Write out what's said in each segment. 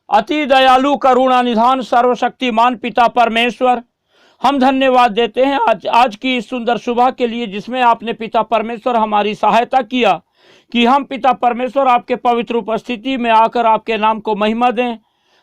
अति दयालु करुणा निधान सर्वशक्तिमान पिता परमेश्वर, हम धन्यवाद देते हैं आज की इस सुंदर सुबह के लिए, जिसमें आपने पिता परमेश्वर हमारी सहायता किया कि हम पिता परमेश्वर आपके पवित्र उपस्थिति में आकर आपके नाम को महिमा दें,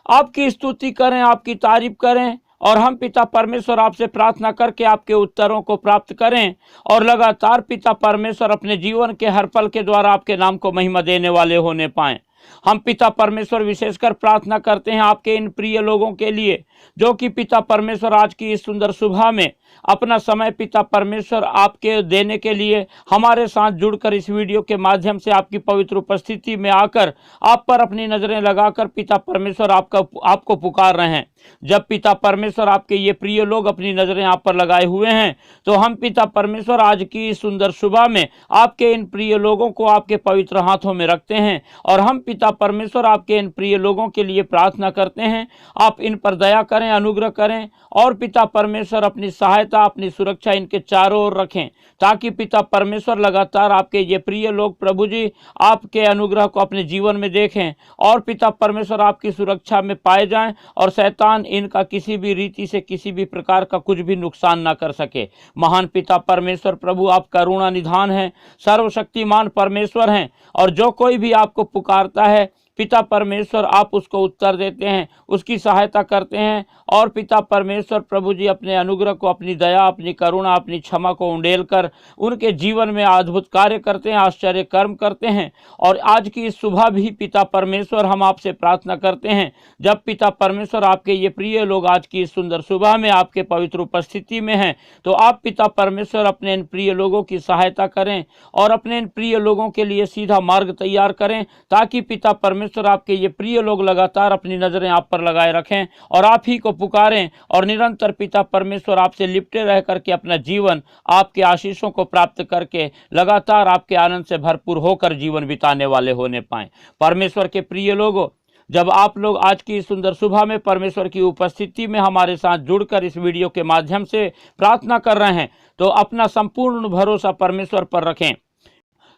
आपकी स्तुति करें, आपकी तारीफ करें। और हम पिता परमेश्वर आपसे प्रार्थना करके आपके उत्तरों को प्राप्त करें और लगातार पिता परमेश्वर अपने जीवन के हर पल के द्वारा आपके नाम को महिमा देने वाले होने पाएं। हम पिता परमेश्वर विशेषकर प्रार्थना करते हैं आपके इन प्रिय लोगों के लिए, जो कि पिता परमेश्वर आज की इस सुंदर सुबह में अपना समय पिता परमेश्वर आपके देने के लिए हमारे साथ जुड़कर इस वीडियो के माध्यम से आपकी पवित्र उपस्थिति में आकर आप पर अपनी नजरें लगाकर पिता परमेश्वर आपको पुकार रहे हैं। जब पिता परमेश्वर आपके ये प्रिय लोग अपनी नजरें आप पर लगाए हुए हैं, तो हम पिता परमेश्वर आज की इस सुंदर सुबह में आपके इन प्रिय लोगों को आपके पवित्र हाथों में रखते हैं और हम पिता परमेश्वर आपके इन प्रिय लोगों के लिए प्रार्थना करते हैं, आप इन पर दया करें, अनुग्रह करें और पिता परमेश्वर अपनी सहायता, अपनी सुरक्षा इनके चारों ओर रखें, ताकि पिता परमेश्वर लगातार आपके ये प्रिय लोग प्रभु जी आपके अनुग्रह को अपने जीवन में देखें और पिता परमेश्वर आपकी सुरक्षा में पाए जाएं और शैतान इनका किसी भी रीति से किसी भी प्रकार का कुछ भी नुकसान ना कर सके। महान पिता परमेश्वर प्रभु, आप करुणा निधान हैं, सर्वशक्तिमान परमेश्वर हैं और जो कोई भी आपको पुकारता है पिता परमेश्वर आप उसको उत्तर देते हैं, उसकी सहायता करते हैं और पिता परमेश्वर प्रभु जी अपने अनुग्रह को, अपनी दया, अपनी करुणा, अपनी क्षमा को उंडेल कर उनके जीवन में अद्भुत कार्य करते हैं, आश्चर्य कर्म करते हैं। और आज की इस सुबह भी पिता परमेश्वर हम आपसे प्रार्थना करते हैं, जब पिता परमेश्वर आपके ये प्रिय लोग आज की इस सुंदर सुबह में आपके पवित्र उपस्थिति में हैं, तो आप पिता परमेश्वर अपने इन प्रिय लोगों की सहायता करें और अपने इन प्रिय लोगों के लिए सीधा मार्ग तैयार करें, ताकि पिता परमेश्वर आपके ये प्रिय लोग लगातार अपनी नजरें आप पर लगाए रखें और आप ही को पुकारें और निरंतर पिता परमेश्वर आपसे लिपटे रह करके अपना जीवन आपके आशीषों को प्राप्त करके लगातार आपके आनंद से भरपूर होकर जीवन बिताने वाले होने पाएं। परमेश्वर के प्रिय लोगों, जब आप लोग आज की सुंदर सुबह में परमेश्वर की उपस्थिति में हमारे साथ जुड़कर इस वीडियो के माध्यम से प्रार्थना कर रहे हैं, तो अपना संपूर्ण भरोसा परमेश्वर पर रखें,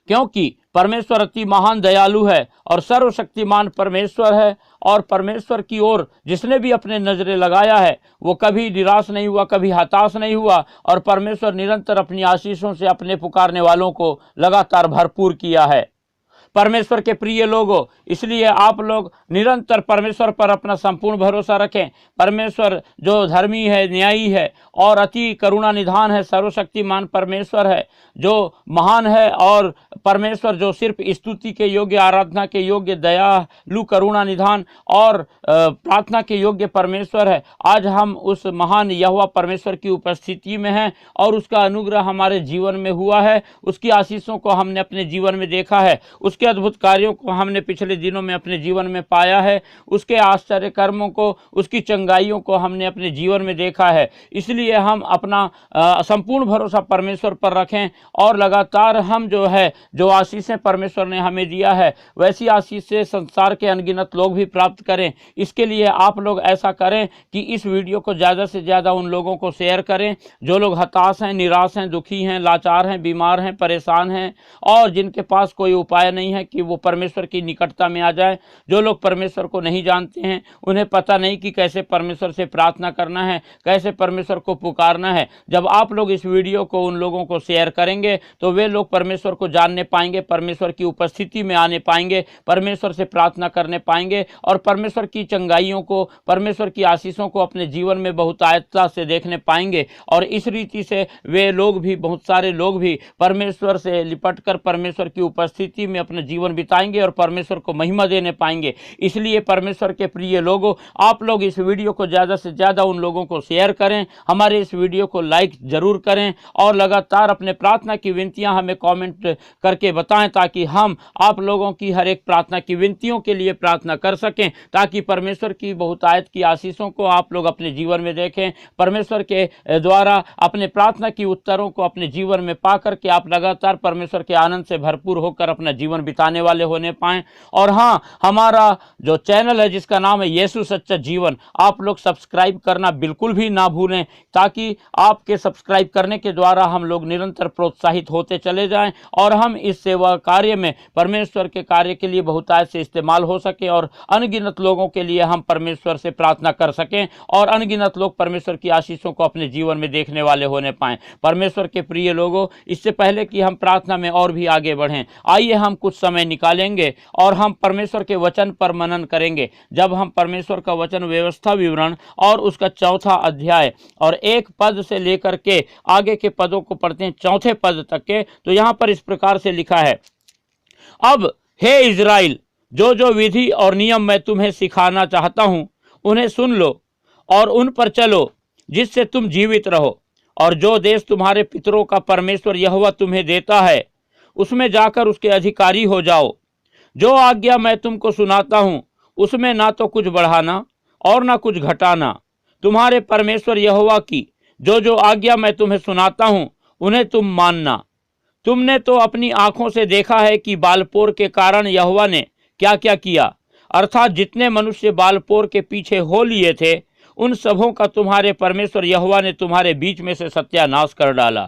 क्योंकि परमेश्वर अति महान दयालु है और सर्वशक्तिमान परमेश्वर है। और परमेश्वर की ओर जिसने भी अपने नजरें लगाया है वो कभी निराश नहीं हुआ, कभी हताश नहीं हुआ और परमेश्वर निरंतर अपनी आशीषों से अपने पुकारने वालों को लगातार भरपूर किया है। परमेश्वर के प्रिय लोगों, इसलिए आप लोग निरंतर परमेश्वर पर अपना संपूर्ण भरोसा रखें। परमेश्वर जो धर्मी है, न्यायी है और अति करुणा निधान है, सर्वशक्तिमान परमेश्वर है, जो महान है और परमेश्वर जो सिर्फ स्तुति के योग्य, आराधना के योग्य, दयालु, करुणा निधान और प्रार्थना के योग्य परमेश्वर है। आज हम उस महान यहोवा परमेश्वर की उपस्थिति में हैं और उसका अनुग्रह हमारे जीवन में हुआ है, उसकी आशीषों को हमने अपने जीवन में देखा है, उसके अद्भुत कार्यों को हमने पिछले दिनों में अपने जीवन में पाया है, उसके आश्चर्य कर्मों को, उसकी चंगाइयों को हमने अपने जीवन में देखा है। इसलिए हम अपना संपूर्ण भरोसा परमेश्वर पर रखें और लगातार हम जो आशीषें परमेश्वर ने हमें दिया है वैसी आशीषें संसार के अनगिनत लोग भी प्राप्त करें। इसके लिए आप लोग ऐसा करें कि इस वीडियो को ज़्यादा से ज़्यादा उन लोगों को शेयर करें जो लोग हताश हैं, निराश हैं, दुखी हैं, लाचार हैं, बीमार हैं, परेशान हैं और जिनके पास कोई उपाय नहीं है कि वो परमेश्वर की निकटता में आ जाए। जो लोग परमेश्वर को नहीं जानते हैं, उन्हें पता नहीं कि कैसे परमेश्वर से प्रार्थना करना है, कैसे परमेश्वर को पुकारना है। जब आप लोग इस वीडियो को उन लोगों को शेयर करेंगे तो वे लोग परमेश्वर को जानने पाएंगे, परमेश्वर की उपस्थिति में आने पाएंगे, परमेश्वर से प्रार्थना करने पाएंगे और परमेश्वर की चंगाइयों को, परमेश्वर की आशीषों को अपने जीवन में बहुतायतता से देखने पाएंगे। और इस रीति से वे लोग भी, बहुत सारे लोग भी परमेश्वर से लिपट कर परमेश्वर की उपस्थिति में अपना जीवन बिताएंगे और परमेश्वर को महिमा देने पाएंगे। इसलिए परमेश्वर के प्रिय लोगों, आप लोग इस वीडियो को ज़्यादा से ज़्यादा उन लोगों को शेयर करें, हमारे इस वीडियो को लाइक जरूर करें और लगातार अपने प्रार्थना की विनतियां हमें कमेंट करके बताएं, ताकि हम आप लोगों की हर एक प्रार्थना की विनतियों के लिए प्रार्थना कर सकें, ताकि परमेश्वर की बहुतायत की आशीषों को आप लोग अपने जीवन में देखें, परमेश्वर के द्वारा अपने प्रार्थना की उत्तरों को अपने जीवन में पा करके आप लगातार परमेश्वर के आनंद से भरपूर होकर अपना जीवन बिताने वाले होने पाएँ। और हाँ, हमारा जो चैनल है जिसका नाम है यीशु सच्चा जीवन, आप लोग सब्सक्राइब करना बिल्कुल भी ना भूलें, ताकि आपके सब्सक्राइब करने के द्वारा हम लोग निरंतर प्रोत्साहित होते चले जाएं और हम इस सेवा कार्य में परमेश्वर के कार्य के लिए बहुतायत से इस्तेमाल हो सके और अनगिनत लोगों के लिए हम परमेश्वर से प्रार्थना कर सकें और अनगिनत लोग परमेश्वर की आशीषों को अपने जीवन में देखने वाले होने पाएं। परमेश्वर के प्रिय लोगों, इससे पहले कि हम प्रार्थना में और भी आगे बढ़ें, आइए हम कुछ समय निकालेंगे और हम परमेश्वर के वचन पर मनन करेंगे। जब हम परमेश्वर का वचन व्यवस्था विवरण और उसका 4था अध्याय और 1 पद से लेकर के आगे के पदों को पढ़ते हैं, 4थे पद तक के, तो यहाँ पर इस प्रकार से लिखा है, अब हे इज़राइल, जो जो विधि और नियम मैं तुम्हें सिखाना चाहता हूँ उन्हें सुन लो और उन पर चलो, जिससे तुम जीवित रहो। और जो देश तुम्हारे पितरों का परमेश्वर यहोवा तुम्हें देता है, उसमें जाकर उसके अधिकारी हो जाओ। जो आज्ञा मैं तुमको सुनाता हूँ उसमें ना तो कुछ बढ़ाना और ना कुछ घटाना। तुम्हारे परमेश्वर यहोवा की जो जो आज्ञा मैं तुम्हें सुनाता हूँ उन्हें तुम मानना। तुमने तो अपनी आंखों से देखा है कि बालपोर के कारण यहोवा ने क्या क्या किया, अर्थात जितने मनुष्य बालपोर के पीछे हो लिए थे उन सबों का तुम्हारे परमेश्वर यहोवा ने तुम्हारे बीच में से सत्यानाश कर डाला।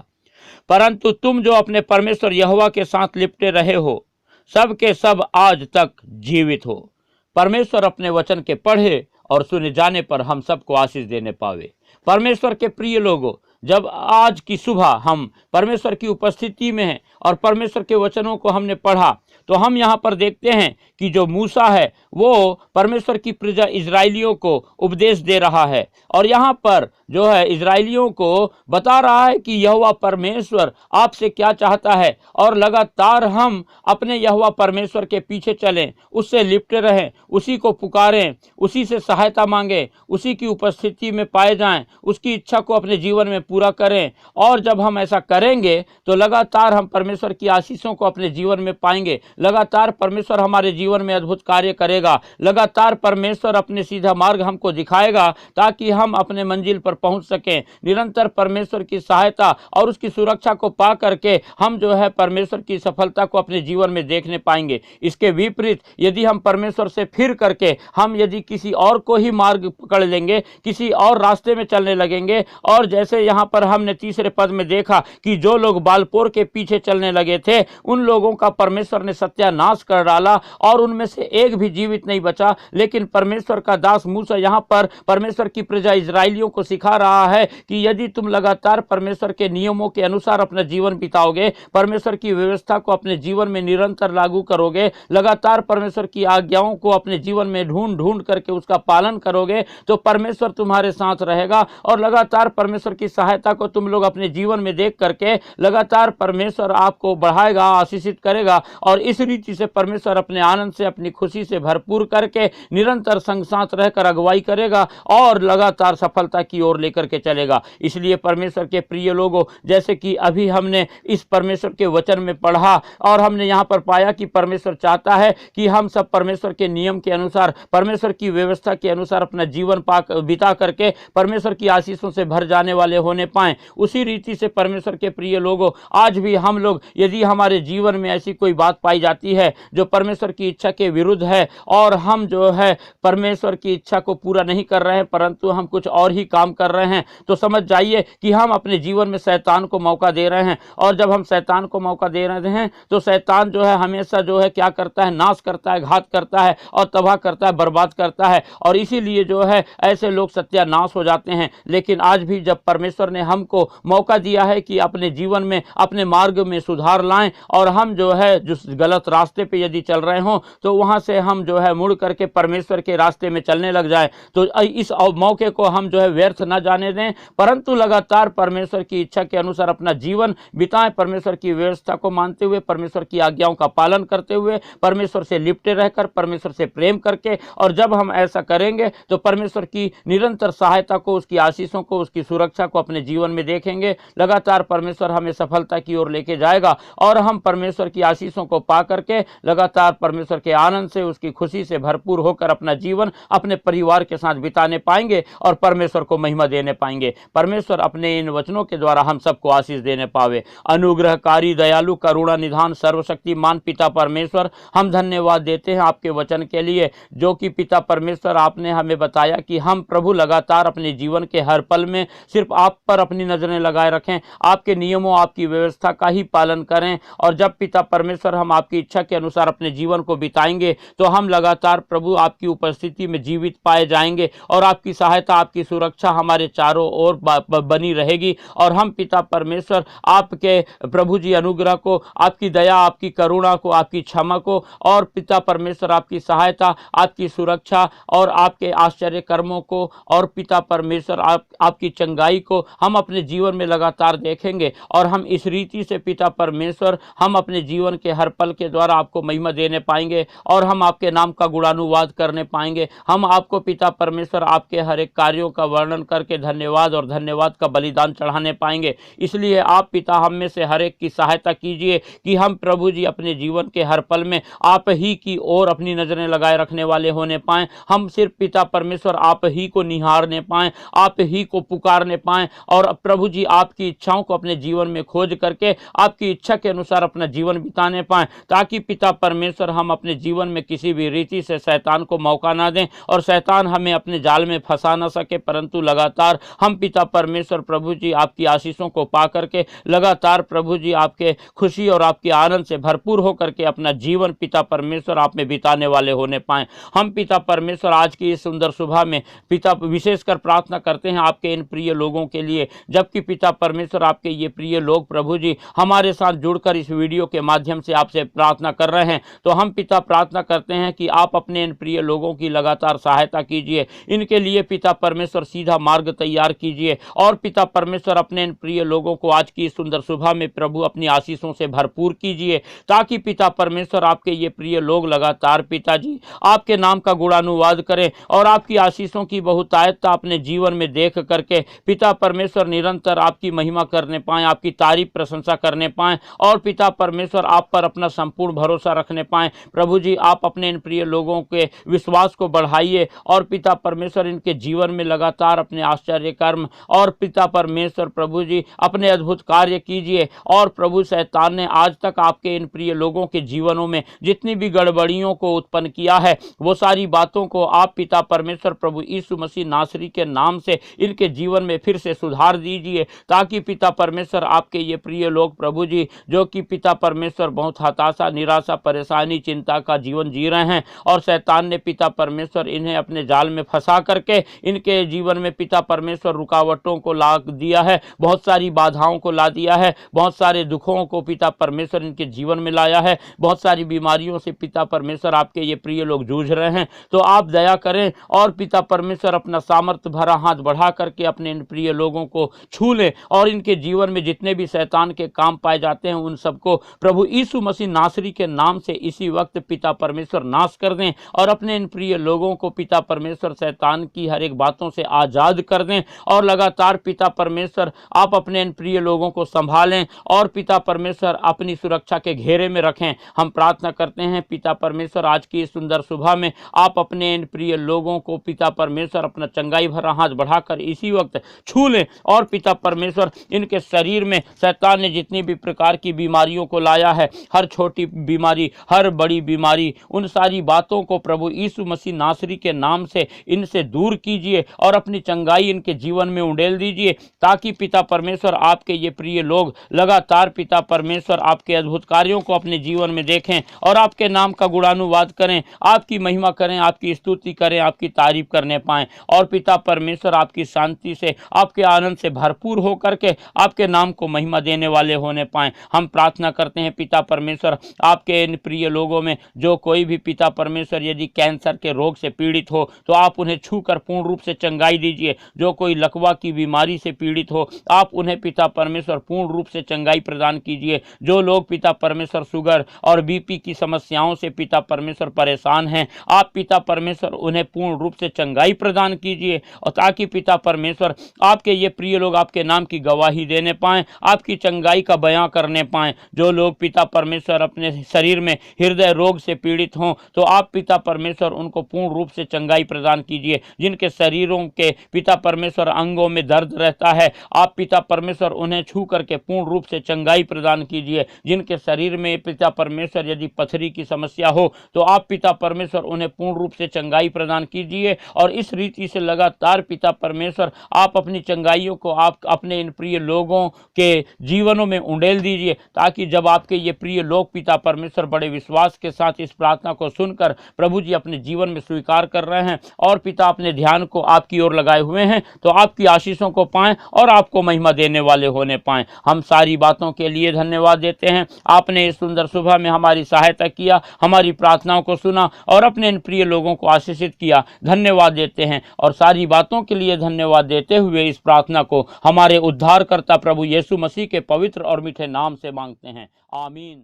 परंतु तुम जो अपने परमेश्वर यहोवा के साथ लिपटे रहे हो, सब के सब आज तक जीवित हो। परमेश्वर अपने वचन के पढ़े और सुने जाने पर हम सबको आशीष देने पावे। परमेश्वर के प्रिय लोगों, जब आज की सुबह हम परमेश्वर की उपस्थिति में हैं और परमेश्वर के वचनों को हमने पढ़ा, तो हम यहाँ पर देखते हैं कि जो मूसा है वो परमेश्वर की प्रजा इजराइलियों को उपदेश दे रहा है और यहाँ पर जो है इजराइलियों को बता रहा है कि यहोवा परमेश्वर आपसे क्या चाहता है और लगातार हम अपने यहोवा परमेश्वर के पीछे चलें, उससे लिपटे रहें, उसी को पुकारें, उसी से सहायता मांगें, उसी की उपस्थिति में पाए जाएं, उसकी इच्छा को अपने जीवन में पूरा करें। और जब हम ऐसा करेंगे तो लगातार हम परमेश्वर की आशीषों को अपने जीवन में पाएंगे। लगातार परमेश्वर हमारे जीवन में अद्भुत कार्य करेगा। लगातार परमेश्वर अपने सीधा मार्ग हमको दिखाएगा ताकि हम अपने मंजिल पर पहुंच सकें। निरंतर परमेश्वर की सहायता और उसकी सुरक्षा को पा करके हम जो है परमेश्वर की सफलता को अपने जीवन में देखने पाएंगे। इसके विपरीत यदि हम परमेश्वर से फिर करके हम यदि किसी और को ही मार्ग पकड़ लेंगे, किसी और रास्ते में चलने लगेंगे, और जैसे यहाँ पर हमने 3रे पद में देखा कि जो लोग बालपोर के पीछे चलने लगे थे उन लोगों का परमेश्वर ने सत्यानाश कर डाला और उनमें से एक भी जीवित नहीं बचा। लेकिन परमेश्वर का दास मूसा यहाँ पर परमेश्वर की प्रजा इजराइलियों को सिखा रहा है कि यदि तुम लगातार परमेश्वर के नियमों के अनुसार अपना जीवन बिताओगे, परमेश्वर की व्यवस्था को अपने जीवन में निरंतर लागू करोगे, लगातार परमेश्वर की आज्ञाओं को अपने जीवन में ढूंढ ढूंढ करके उसका पालन करोगे, तो परमेश्वर तुम्हारे साथ रहेगा और लगातार परमेश्वर की सहायता को तुम लोग अपने जीवन में देख करके लगातार परमेश्वर आपको बढ़ाएगा, आशीषित करेगा और इस रीति से परमेश्वर अपने आनंद से, अपनी खुशी से भरपूर करके निरंतर संग साथ रहकर अगुवाई करेगा और लगातार सफलता की ओर लेकर के चलेगा। इसलिए परमेश्वर के प्रिय लोगों, जैसे कि अभी हमने इस परमेश्वर के वचन में पढ़ा और हमने यहाँ पर पाया कि परमेश्वर चाहता है कि हम सब परमेश्वर के नियम के अनुसार, परमेश्वर की व्यवस्था के अनुसार अपना जीवन बिता करके परमेश्वर की आशीषों से भर जाने वाले होने पाएं। उसी रीति से परमेश्वर के प्रिय लोगों, आज भी हम लोग यदि हमारे जीवन में ऐसी कोई बात पाई जाती है जो परमेश्वर की इच्छा के विरुद्ध है और हम जो है परमेश्वर की इच्छा को पूरा नहीं कर रहे हैं परंतु हम कुछ और ही काम कर रहे हैं, तो समझ जाइए कि हम अपने जीवन में शैतान को मौका दे रहे हैं। और जब हम शैतान को मौका दे रहे हैं तो शैतान जो है हमेशा जो है क्या करता है, नाश करता है, घात करता है और तबाह करता है, बर्बाद करता है और इसीलिए जो है ऐसे लोग सत्यानाश हो जाते हैं। लेकिन आज भी जब परमेश्वर ने हमको मौका दिया है कि अपने जीवन में, अपने मार्ग में सुधार लाएं और हम जो है जिस गलत रास्ते पे यदि चल रहे हों तो वहां से हम जो है मुड़ करके परमेश्वर के रास्ते में चलने लग जाए, तो इस मौके को हम जो है व्यर्थ न जाने दें परंतु लगातार परमेश्वर की इच्छा के अनुसार अपना जीवन बिताएं, परमेश्वर की व्यवस्था को मानते हुए, परमेश्वर की आज्ञाओं का पालन करते हुए, परमेश्वर से लिपटे रहकर, परमेश्वर से प्रेम करके। और जब हम ऐसा करेंगे तो परमेश्वर की निरंतर सहायता को, उसकी आशीषों को, उसकी सुरक्षा को अपने अपने जीवन में देखेंगे, लगातार परमेश्वर हमें सफलता की ओर लेके जाएगा और हम परमेश्वर की आशीषों को पा करके लगातार परमेश्वर के आनंद से, उसकी खुशी से भरपूर होकर अपना जीवन अपने परिवार के साथ बिताने पाएंगे और परमेश्वर को महिमा देने पाएंगे। परमेश्वर अपने इन वचनों के द्वारा हम सबको आशीष देने पावे। अनुग्रहकारी, दयालु, करुणा निधान, सर्वशक्तिमान पिता परमेश्वर, हम धन्यवाद देते हैं आपके वचन के लिए, जो कि पिता परमेश्वर आपने हमें बताया कि हम प्रभु लगातार अपने जीवन के हर पल में सिर्फ आप पर अपनी नजरें लगाए रखें, आपके नियमों, आपकी व्यवस्था का ही पालन करें। और जब पिता परमेश्वर हम आपकी इच्छा के अनुसार अपने जीवन को बिताएंगे तो हम लगातार प्रभु आपकी उपस्थिति में जीवित पाए जाएंगे और आपकी सहायता, आपकी सुरक्षा हमारे चारों ओर बनी रहेगी। और हम पिता परमेश्वर आपके प्रभु जी अनुग्रह को, आपकी दया, आपकी करुणा को, आपकी क्षमा को और पिता परमेश्वर आपकी सहायता, आपकी सुरक्षा और आपके आश्चर्य कर्मों को और पिता परमेश्वर आपकी चंगाई को हम अपने जीवन में लगातार देखेंगे। और हम इस रीति से पिता परमेश्वर हम अपने जीवन के हर पल के द्वारा आपको महिमा देने पाएंगे और हम आपके नाम का गुणानुवाद करने पाएंगे। हम आपको पिता परमेश्वर आपके हर एक कार्यों का वर्णन करके धन्यवाद और धन्यवाद का बलिदान चढ़ाने पाएंगे। इसलिए आप पिता हम में से हर एक की सहायता कीजिए कि हम प्रभु जी अपने जीवन के हर पल में आप ही की ओर अपनी नजरें लगाए रखने वाले होने पाएं। हम सिर्फ पिता परमेश्वर आप ही को निहारने पाएं, आप ही को पुकारने पाएं और प्रभु जी आपकी इच्छाओं को अपने जीवन में खोज करके आपकी इच्छा के अनुसार अपना जीवन बिताने पाएं, ताकि पिता परमेश्वर हम अपने जीवन में किसी भी रीति से शैतान को मौका ना दें और शैतान हमें अपने जाल में फंसा ना सके, परंतु लगातार हम पिता परमेश्वर प्रभु जी आपकी आशीषों को पा करके लगातार प्रभु जी आपके खुशी और आपके आनंद से भरपूर होकर के अपना जीवन पिता परमेश्वर आप में बिताने वाले होने पाएं। हम पिता परमेश्वर आज की इस सुंदर सुबह में पिता विशेषकर प्रार्थना करते हैं आपके इन प्रिय लोगों के लिए, जबकि पिता परमेश्वर आपके ये प्रिय लोग प्रभु जी हमारे साथ जुड़कर इस वीडियो के माध्यम से आपसे प्रार्थना कर रहे हैं, तो हम पिता प्रार्थना करते हैं कि आप अपने इन प्रिय लोगों की लगातार सहायता कीजिए, इनके लिए पिता परमेश्वर सीधा मार्ग तैयार कीजिए और पिता परमेश्वर अपने इन प्रिय लोगों को आज की सुंदर सुबह में प्रभु अपनी आशीषों से भरपूर कीजिए, ताकि पिता परमेश्वर आपके ये प्रिय लोग लगातार पिताजी आपके नाम का गुणानुवाद करें और आपकी आशीषों की बहुतायतता अपने जीवन में देख करके पिता परमेश्वर निरंतर आपकी महिमा करने पाएं, आपकी तारीफ प्रशंसा करने पाएं और पिता परमेश्वर आप पर अपना संपूर्ण भरोसा रखने पाएं। प्रभु जी आप अपने इन प्रिय लोगों के विश्वास को बढ़ाइए और पिता परमेश्वर इनके जीवन में लगातार अपने आश्चर्य कर्म और पिता परमेश्वर प्रभु जी अपने अद्भुत कार्य कीजिए। और प्रभु शैतान ने आज तक आपके इन प्रिय लोगों के जीवनों में जितनी भी गड़बड़ियों को उत्पन्न किया है, वो सारी बातों को आप पिता परमेश्वर प्रभु यीशु मसीह नासरी के नाम से इनके जीवन में फिर से सुधार दीजिए, ताकि पिता परमेश्वर आपके ये प्रिय लोग प्रभु जी जो कि पिता परमेश्वर बहुत हताशा, निराशा, परेशानी, चिंता का जीवन जी रहे हैं और शैतान ने पिता परमेश्वर इन्हें अपने जाल में फंसा करके इनके जीवन में पिता परमेश्वर रुकावटों को ला दिया है, बहुत सारी बाधाओं को ला दिया है, बहुत सारे दुखों को पिता परमेश्वर इनके जीवन में लाया है, बहुत सारी बीमारियों से पिता परमेश्वर आपके ये प्रिय लोग जूझ रहे हैं। तो आप दया करें और पिता परमेश्वर अपना सामर्थ्य भरा हाथ बढ़ा करके अपने इन प्रिय लोगों को छू लें और इनके जीवन में जितने भी शैतान के काम पाए जाते हैं उन सबको प्रभु यीशु मसीह नासरी के नाम से इसी वक्त पिता परमेश्वर नाश कर दें और अपने इन प्रिय लोगों को पिता परमेश्वर शैतान की हर एक बातों से आजाद कर दें और लगातार पिता परमेश्वर आप अपने इन प्रिय लोगों को संभालें और पिता परमेश्वर अपनी सुरक्षा के घेरे में रखें। हम प्रार्थना करते हैं पिता परमेश्वर आज की इस सुंदर सुबह में आप अपने इन प्रिय लोगों को पिता परमेश्वर अपना चंगाई भरा हाथ बढ़ाकर इसी वक्त छू लें और पिता परमेश्वर इनके शरीर में शैतान ने जितनी भी प्रकार की बीमारियों को लाया है, हर छोटी बीमारी, हर बड़ी बीमारी, उन सारी बातों को प्रभु यीशु मसीह नासरी के नाम से इनसे दूर कीजिए और अपनी चंगाई इनके जीवन में उंडेल दीजिए, ताकि पिता परमेश्वर आपके ये प्रिय लोग लगातार पिता परमेश्वर आपके अद्भुत कार्यों को अपने जीवन में देखें और आपके नाम का गुणानुवाद करें, आपकी महिमा करें, आपकी स्तुति करें, आपकी तारीफ करने पाएं और पिता परमेश्वर आपकी शांति से, आपके आनंद से भरपूर होकर के आपके नाम को महिमा देने वाले होने पाएं। हम प्रार्थना करते हैं पिता परमेश्वर आपके इन प्रिय लोगों में जो कोई भी पिता परमेश्वर यदि कैंसर के रोग से पीड़ित हो तो आप उन्हें छूकर पूर्ण रूप से चंगाई दीजिए, जो कोई लकवा की बीमारी से पीड़ित हो आप उन्हें पिता परमेश्वर पूर्ण रूप से चंगाई प्रदान कीजिए, जो लोग पिता परमेश्वर शुगर और बीपी की समस्याओं से पिता परमेश्वर परेशान हैं आप पिता परमेश्वर उन्हें पूर्ण रूप से चंगाई प्रदान कीजिए और ताकि पिता परमेश्वर आपके ये प्रिय लोग आपके नाम की गवाही देने पाएं, आपकी चंगाई का बयां करने पाएं। जो लोग पिता परमेश्वर अपने शरीर में हृदय रोग से पीड़ित हों, तो आप पिता परमेश्वर उनको पूर्ण रूप से चंगाई प्रदान कीजिए। जिनके शरीरों के पिता परमेश्वर अंगों में दर्द रहता है, आप पिता परमेश्वर उन्हें छू करके पूर्ण रूप से चंगाई प्रदान कीजिए। जिनके शरीर में पिता परमेश्वर यदि पथरी की समस्या हो, तो आप पिता परमेश्वर उन्हें पूर्ण रूप से चंगाई प्रदान कीजिए। और इस रीति से लगातार पिता परमेश्वर आप अपनी चंगाइयों को आप अपने इन प्रिय लोगों के जीवनों में उंडेल दीजिए, ताकि जब आपके ये प्रिय लोग पिता परमेश्वर बड़े विश्वास के साथ इस प्रार्थना को सुनकर प्रभु जी अपने जीवन में स्वीकार कर रहे हैं और पिता अपने ध्यान को आपकी ओर लगाए हुए हैं, तो आपकी आशीषों को पाएं और आपको महिमा देने वाले होने पाएं। हम सारी बातों के लिए धन्यवाद देते हैं। आपने इस सुंदर सुबह में हमारी सहायता किया, हमारी प्रार्थनाओं को सुना और अपने इन प्रिय लोगों को आशीषित किया। धन्यवाद देते हैं और सारी बातों के लिए धन्यवाद देते हुए इस प्रार्थना को हमारे उद्धारकर्ता प्रभु यीशु मसीह के पवित्र और मीठे नाम से मांगते हैं। आमीन।